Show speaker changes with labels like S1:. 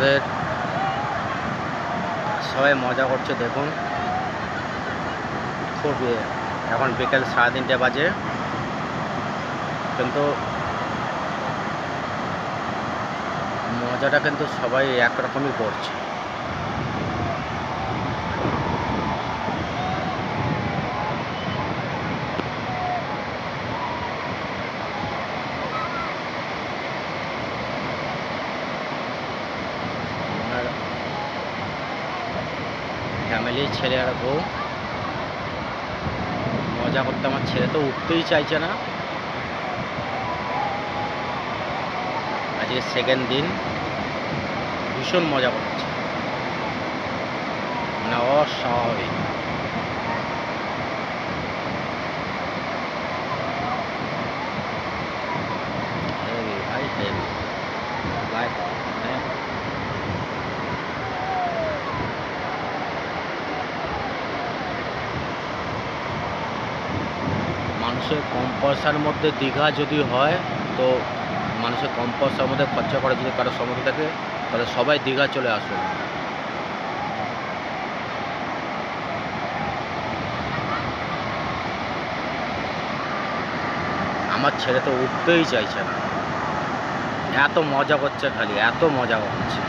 S1: আমাদের সবাই মজা করছে দেখুন। খুব এখন বিকেল 3:30 বাজে, কিন্তু মজাটা কিন্তু সবাই একরকমই করছে। আমার ফ্যামিলির ছেলে আর বউ মজা করতে, আমার ছেলে তো উঠতেই চাইছে না। আজকে সেকেন্ড দিন, ভীষণ মজা করছে, মানে অস্বাভাবিক। হেভি ভাই, হেভি লাইক মানুষের কম পয়সার মধ্যে দীঘা যদি হয়, তো মানুষের কম পয়সার মধ্যে খরচা করে যদি কারো সমর্থ থাকে, তাহলে সবাই দীঘা চলে আসুন। আমার ছেলে তো উঠতেই চাইছে না, এত মজা করছে, খালি এত মজা করছে।